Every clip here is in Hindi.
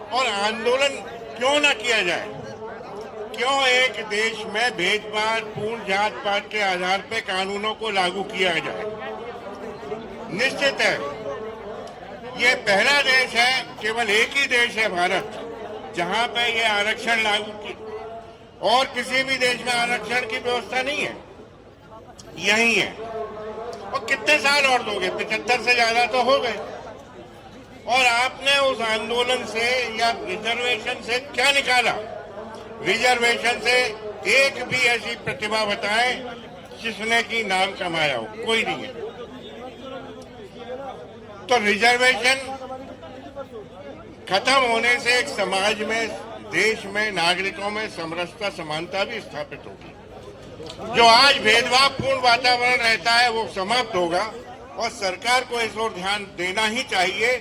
और आंदोलन क्यों ना किया जाए? क्यों एक देश में भेदभाव पूर्ण जात पात के आधार पर कानूनों को लागू किया जाए? निश्चित है ये पहला देश है, केवल एक ही देश है भारत, जहां पे ये आरक्षण लागू की, और किसी भी देश में आरक्षण की व्यवस्था नहीं है, यही है। और कितने साल और दोगे? 75 से ज्यादा तो हो गए। और आपने उस आंदोलन से या रिजर्वेशन से क्या निकाला? रिजर्वेशन से एक भी ऐसी प्रतिभा बताएं जिसने की नाम कमाया हो, कोई नहीं है। तो रिजर्वेशन खत्म होने से एक समाज में, देश में, नागरिकों में समरसता, समानता भी स्थापित होगी। जो आज भेदभावपूर्ण वातावरण रहता है वो समाप्त होगा, और सरकार को इस ओर ध्यान देना ही चाहिए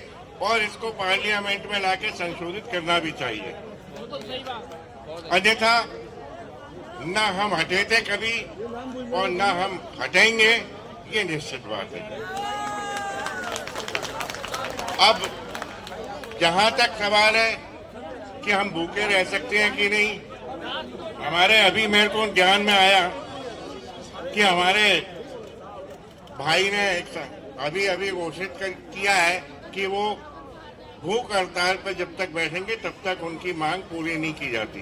और इसको पार्लियामेंट में लाके संशोधित करना भी चाहिए। अन्यथा न हम हटे थे कभी और न हम हटेंगे, ये निश्चित बात है। अब जहां तक सवाल है कि हम भूखे रह सकते हैं कि नहीं, हमारे अभी मेरे को ध्यान में आया कि हमारे भाई ने अभी घोषित किया है कि वो भूख हड़ताल पर जब तक बैठेंगे तब तक उनकी मांग पूरी नहीं की जाती।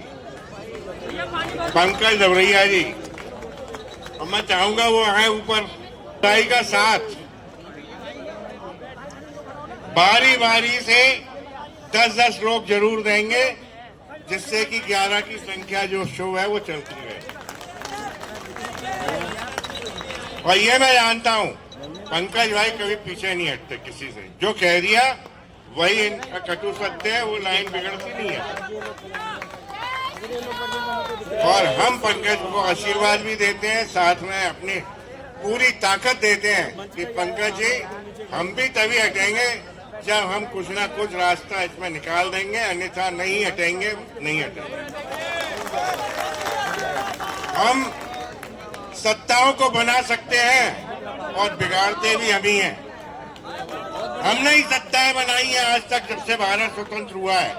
पंकज दबरैया जी, और मैं चाहूंगा वो आए ऊपर, भाई का साथ बारी बारी से 10-10 लोग जरूर देंगे, जिससे कि 11 की संख्या जो शो है वो चलती है। और ये मैं जानता हूं पंकज भाई कभी पीछे नहीं हटते किसी से, जो कह दिया वही इनका कटु सत्य है, वो लाइन बिगड़ती नहीं है। और हम पंकज को आशीर्वाद भी देते हैं, साथ में अपनी पूरी ताकत देते हैं कि पंकज जी हम भी तभी हटेंगे जब हम कुछ ना कुछ रास्ता इसमें निकाल देंगे, अन्यथा नहीं हटेंगे, नहीं हटेंगे। हम सत्ताओं को बना सकते हैं और बिगाड़ते भी हम ही हैं। हमने ही सत्ताएं बनाई है आज तक, जब से भारत स्वतंत्र हुआ है,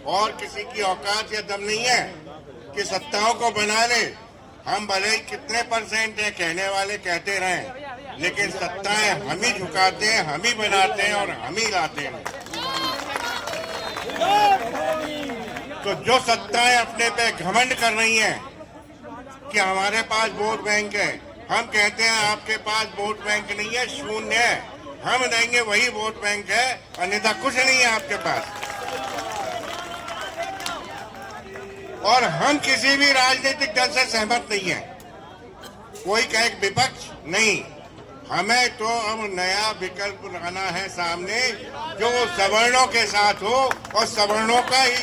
और किसी की औकात या दम नहीं है कि सत्ताओं को बना ले। हम भले ही कितने % है कहने वाले कहते रहें, लेकिन सत्ताएं हम ही झुकाते हैं, हम ही बनाते हैं और हम ही लाते हैं। तो जो सत्ताएं अपने पे घमंड कर रही हैं कि हमारे पास वोट बैंक है, हम कहते हैं आपके पास वोट बैंक नहीं है, शून्य है। हम देंगे वही वोट बैंक है, अन्यथा कुछ नहीं है आपके पास। और हम किसी भी राजनीतिक दल से सहमत नहीं है, कोई कहे विपक्ष नहीं। हमें तो अब नया विकल्प लाना है सामने, जो सवर्णों के साथ हो और सवर्णों का ही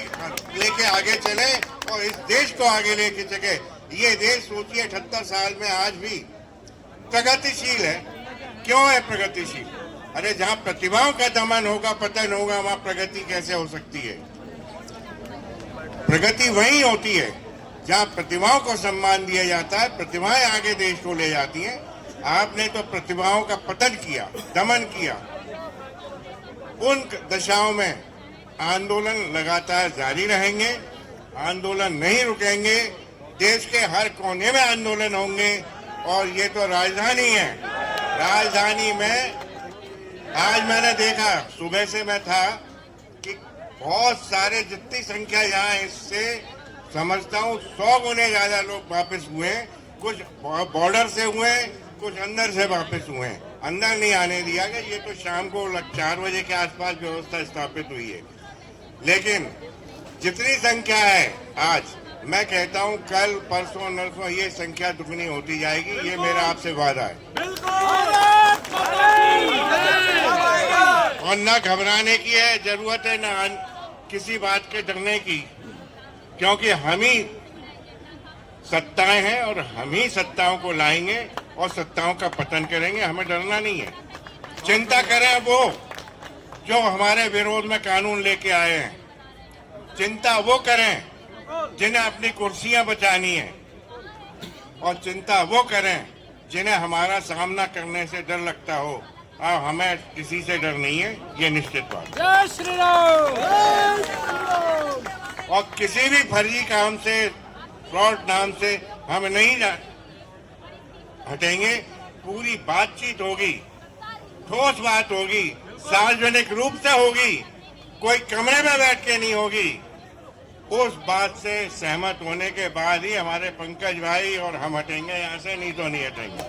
लेके आगे चले और इस देश को आगे लेके चले। ये देश सोचिए 78 साल में आज भी प्रगतिशील है। क्यों है प्रगतिशील? अरे जहां प्रतिभाओं का दमन होगा, पतन होगा, वहां प्रगति कैसे हो सकती है? प्रगति वही होती है जहां प्रतिभाओं को सम्मान दिया जाता है, प्रतिभाएं आगे देश को ले जाती हैं। आपने तो प्रतिभाओं का पतन किया, दमन किया। उन दशाओं में आंदोलन लगातार जारी रहेंगे, आंदोलन नहीं रुकेंगे, देश के हर कोने में आंदोलन होंगे। और ये तो राजधानी है, राजधानी में आज मैंने देखा, सुबह से मैं था कि बहुत सारे, जितनी संख्या यहाँ, इससे समझता हूँ 100 गुने ज्यादा लोग वापस हुए। कुछ बॉर्डर से हुए, कुछ अंदर से वापस हुए। अंदर नहीं आने दिया गया, ये तो शाम को 4 बजे के आसपास व्यवस्था स्थापित हुई है। लेकिन जितनी संख्या है आज, मैं कहता हूं कल, परसों, नरसों ये संख्या दुगनी होती जाएगी। ये मेरा आपसे वादा है। और न घबराने की है जरूरत है, न किसी बात के डरने की, क्योंकि हम ही सत्ताएं हैं और हम ही सत्ताओं को लाएंगे और सत्ताओं का पतन करेंगे। हमें डरना नहीं है। चिंता करें वो जो हमारे विरोध में कानून लेके आए हैं, चिंता वो करें जिन्हें अपनी कुर्सियां बचानी है, और चिंता वो करें जिन्हें हमारा सामना करने से डर लगता हो। हमें किसी से डर नहीं है, ये निश्चित बात। जय श्री राम। और किसी भी फर्जी काम से, फ्रॉड नाम से हम नहीं हटेंगे। पूरी बातचीत होगी, ठोस बात होगी, सार्वजनिक रूप से होगी, कोई कमरे में बैठ के नहीं होगी। उस बात से सहमत होने के बाद ही हमारे पंकज भाई और हम हटेंगे यहाँ से, नहीं तो नहीं हटेंगे।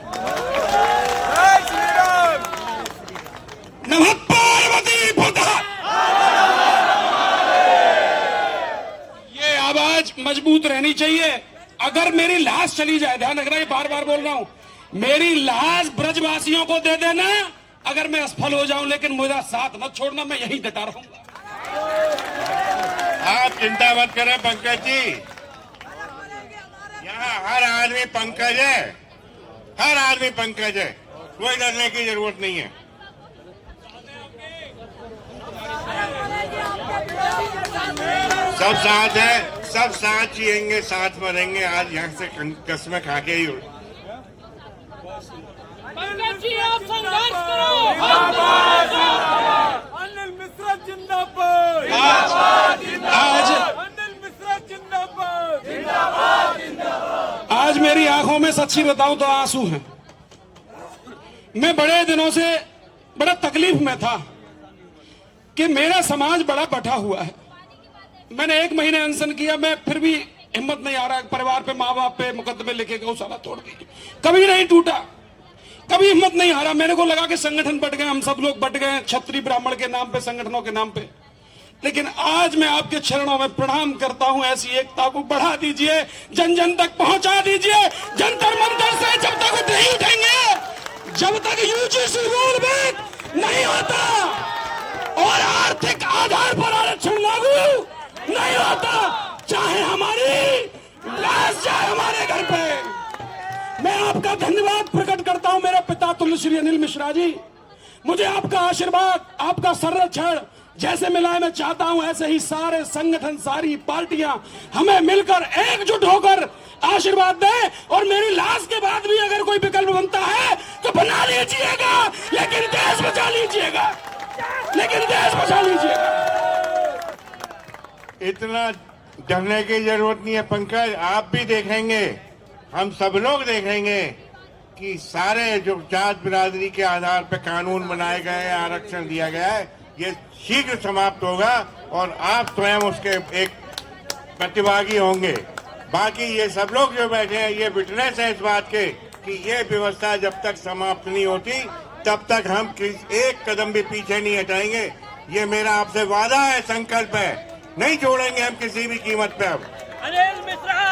नमः पार्वती पुत्र। ये आवाज मजबूत रहनी चाहिए। अगर मेरी लाश चली जाए, ध्यान रखना, ये बार बार बोल रहा हूं, मेरी लाश ब्रजवासियों को दे देना अगर मैं असफल हो जाऊं, लेकिन मेरा साथ मत छोड़ना, मैं यहीं डटा रहूंगा। आप चिंता मत करें पंकज जी, यहाँ हर आदमी पंकज है, हर आदमी पंकज है, कोई डरने की जरूरत नहीं है। सब साथ है, सब साथ जिएंगे, साथ मरेंगे। आज यहाँ से कस्में खा के ही पंकज जी आप संघर्ष करो। अनिल मिश्रा जिंदाबाद। अनिल मिश्रा जिंदाबाद। आज मेरी आंखों में सच्ची बताऊं तो आंसू हैं। मैं बड़े दिनों से बड़ा तकलीफ में था कि मेरा समाज बड़ा बटा हुआ है। मैंने 1 महीने अनशन किया, मैं फिर भी हिम्मत नहीं आ रहा, परिवार पे, माँ बाप पे मुकदमे लेके गौशाला तोड़ दी, कभी नहीं टूटा, कभी हिम्मत नहीं आ रहा। मेरे को लगा कि संगठन बट गए, हम सब लोग बट गए क्षत्रिय ब्राह्मण के नाम पे, संगठनों के नाम पे। लेकिन आज मैं आपके चरणों में प्रणाम करता हूं, ऐसी एकता को बढ़ा दीजिए, जन जन तक पहुंचा दीजिए। जंतर मंतर से जब तक नहीं उठेंगे, जब तक यूजीसी रूल बैक नहीं होता और आर्थिक आधार पर आरक्षण लागू नहीं होता, चाहे हमारी लाश जाए हमारे घर पे। मैं आपका धन्यवाद प्रकट करता हूं मेरे पिता तुल्य श्री अनिल मिश्रा जी। मुझे आपका आशीर्वाद, आपका संरक्षण जैसे मिला है, मैं चाहता हूं ऐसे ही सारे संगठन, सारी पार्टियां हमें मिलकर एकजुट होकर आशीर्वाद दें। और मेरी लाश के बाद भी अगर कोई विकल्प बनता है तो बना लीजिएगा, लेकिन देश बचा लीजिएगा, लेकिन देश बचा लीजिएगा। इतना डरने की जरूरत नहीं है पंकज, आप भी देखेंगे, हम सब लोग देखेंगे कि सारे जो जात बिरादरी के आधार पर कानून बनाए गए हैं, आरक्षण दिया गया है, ये शीघ्र समाप्त होगा और आप स्वयं उसके एक प्रतिभागी होंगे। बाकी ये सब लोग जो बैठे हैं ये विटनेस है इस बात के कि ये व्यवस्था जब तक समाप्त नहीं होती तब तक हम एक कदम भी पीछे नहीं हटाएंगे। ये मेरा आपसे वादा है, संकल्प है, नहीं छोड़ेंगे हम किसी भी कीमत पे। अब अनिल मिश्रा।